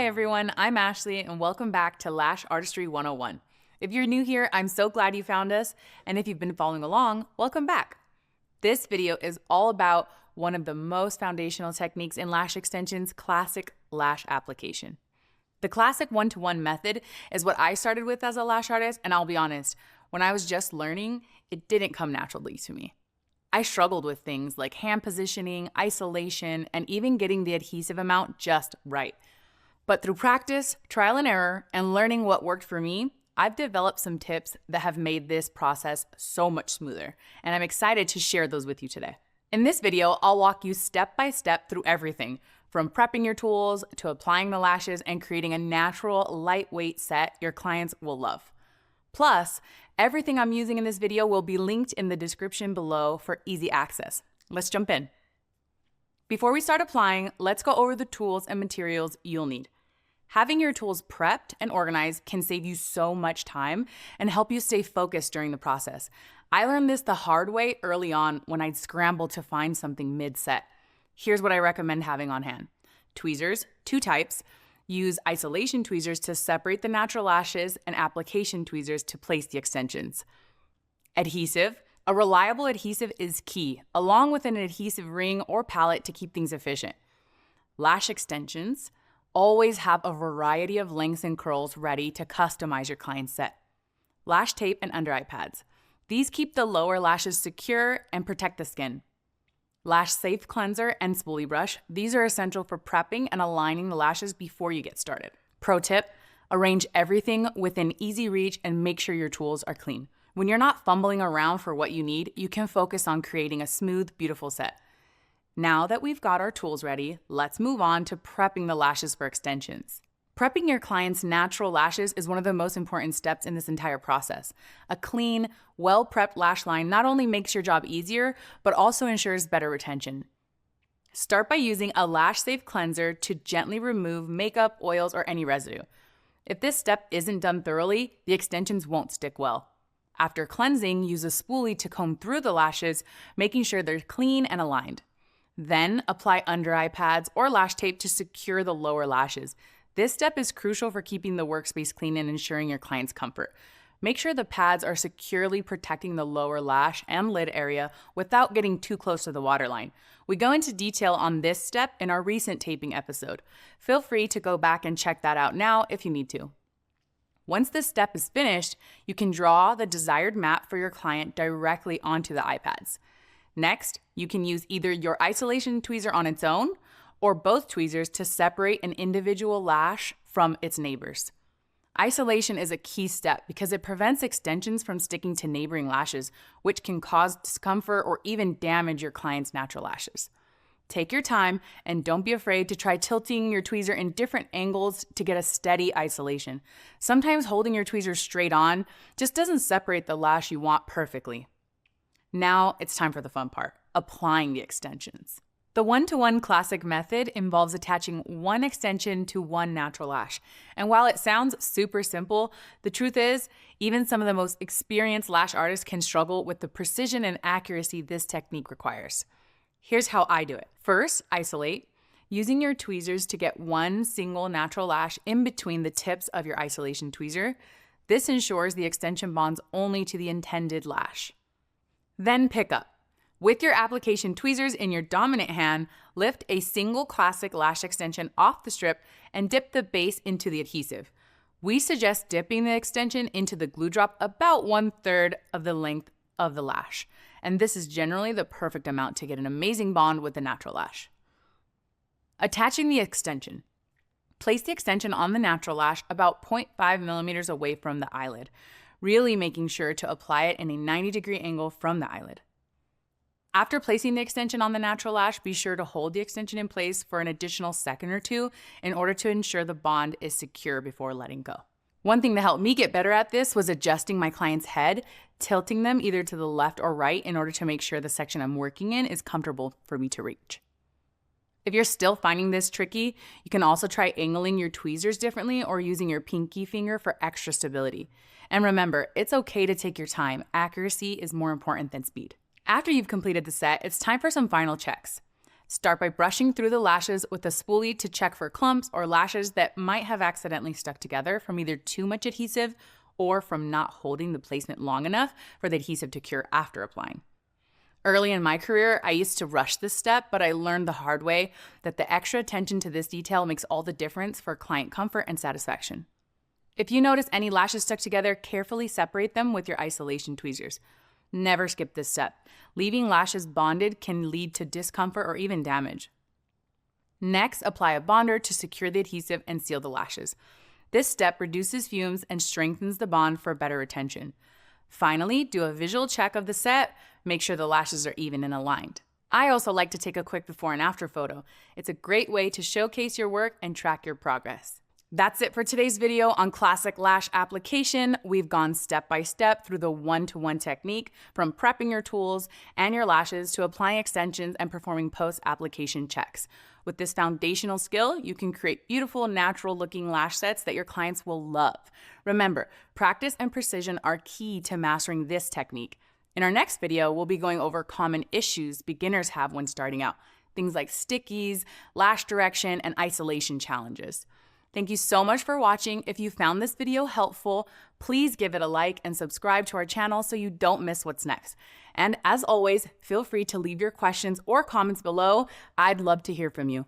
Hi everyone, I'm Ashley and welcome back to Lash Artistry 101. If you're new here, I'm so glad you found us, and if you've been following along, welcome back. This video is all about one of the most foundational techniques in lash extensions, classic lash application. The classic one-to-one method is what I started with as a lash artist, and I'll be honest, when I was just learning, it didn't come naturally to me. I struggled with things like hand positioning, isolation, and even getting the adhesive amount just right. But through practice, trial and error, and learning what worked for me, I've developed some tips that have made this process so much smoother, and I'm excited to share those with you today. In this video, I'll walk you step by step through everything, from prepping your tools to applying the lashes and creating a natural, lightweight set your clients will love. Plus, everything I'm using in this video will be linked in the description below for easy access. Let's jump in. Before we start applying, let's go over the tools and materials you'll need. Having your tools prepped and organized can save you so much time and help you stay focused during the process. I learned this the hard way early on when I'd scramble to find something mid-set. Here's what I recommend having on hand. Tweezers, 2 types. Use isolation tweezers to separate the natural lashes and application tweezers to place the extensions. Adhesive. A reliable adhesive is key, along with an adhesive ring or palette to keep things efficient. Lash extensions. Always have a variety of lengths and curls ready to customize your client's set. Lash tape and under eye pads. These keep the lower lashes secure and protect the skin. Lash safe cleanser and spoolie brush. These are essential for prepping and aligning the lashes before you get started. Pro tip, arrange everything within easy reach and make sure your tools are clean. When you're not fumbling around for what you need, you can focus on creating a smooth, beautiful set. Now that we've got our tools ready, let's move on to prepping the lashes for extensions. Prepping your client's natural lashes is one of the most important steps in this entire process. A clean, well-prepped lash line not only makes your job easier, but also ensures better retention. Start by using a lash-safe cleanser to gently remove makeup, oils, or any residue. If this step isn't done thoroughly, the extensions won't stick well. After cleansing, use a spoolie to comb through the lashes, making sure they're clean and aligned. Then apply under eye pads or lash tape to secure the lower lashes. This step is crucial for keeping the workspace clean and ensuring your client's comfort. Make sure the pads are securely protecting the lower lash and lid area without getting too close to the waterline. We go into detail on this step in our recent taping episode. Feel free to go back and check that out now if you need to. Once this step is finished, you can draw the desired map for your client directly onto the eye pads. Next, you can use either your isolation tweezer on its own or both tweezers to separate an individual lash from its neighbors. Isolation is a key step because it prevents extensions from sticking to neighboring lashes, which can cause discomfort or even damage your client's natural lashes. Take your time and don't be afraid to try tilting your tweezer in different angles to get a steady isolation. Sometimes holding your tweezer straight on just doesn't separate the lash you want perfectly. Now it's time for the fun part, applying the extensions. The one-to-one classic method involves attaching one extension to one natural lash. And while it sounds super simple, the truth is, even some of the most experienced lash artists can struggle with the precision and accuracy this technique requires. Here's how I do it. First, isolate, using your tweezers to get one single natural lash in between the tips of your isolation tweezer. This ensures the extension bonds only to the intended lash. Then pick up. With your application tweezers in your dominant hand, lift a single classic lash extension off the strip and dip the base into the adhesive. We suggest dipping the extension into the glue drop about 1/3 of the length of the lash. And this is generally the perfect amount to get an amazing bond with the natural lash. Attaching the extension. Place the extension on the natural lash about 0.5 millimeters away from the eyelid, really making sure to apply it in a 90-degree angle from the eyelid. After placing the extension on the natural lash, be sure to hold the extension in place for an additional second or two in order to ensure the bond is secure before letting go. One thing that helped me get better at this was adjusting my client's head, tilting them either to the left or right in order to make sure the section I'm working in is comfortable for me to reach. If you're still finding this tricky, you can also try angling your tweezers differently or using your pinky finger for extra stability. And remember, it's okay to take your time. Accuracy is more important than speed. After you've completed the set, it's time for some final checks. Start by brushing through the lashes with a spoolie to check for clumps or lashes that might have accidentally stuck together from either too much adhesive or from not holding the placement long enough for the adhesive to cure after applying. Early in my career, I used to rush this step, but I learned the hard way that the extra attention to this detail makes all the difference for client comfort and satisfaction. If you notice any lashes stuck together, carefully separate them with your isolation tweezers. Never skip this step. Leaving lashes bonded can lead to discomfort or even damage. Next, apply a bonder to secure the adhesive and seal the lashes. This step reduces fumes and strengthens the bond for better retention. Finally, do a visual check of the set. Make sure the lashes are even and aligned. I also like to take a quick before and after photo. It's a great way to showcase your work and track your progress. That's it for today's video on classic lash application. We've gone step by step through the one-to-one technique, from prepping your tools and your lashes to applying extensions and performing post-application checks. With this foundational skill, you can create beautiful, natural-looking lash sets that your clients will love. Remember, practice and precision are key to mastering this technique. In our next video, we'll be going over common issues beginners have when starting out, things like stickies, lash direction, and isolation challenges. Thank you so much for watching. If you found this video helpful, please give it a like and subscribe to our channel so you don't miss what's next. And as always, feel free to leave your questions or comments below. I'd love to hear from you.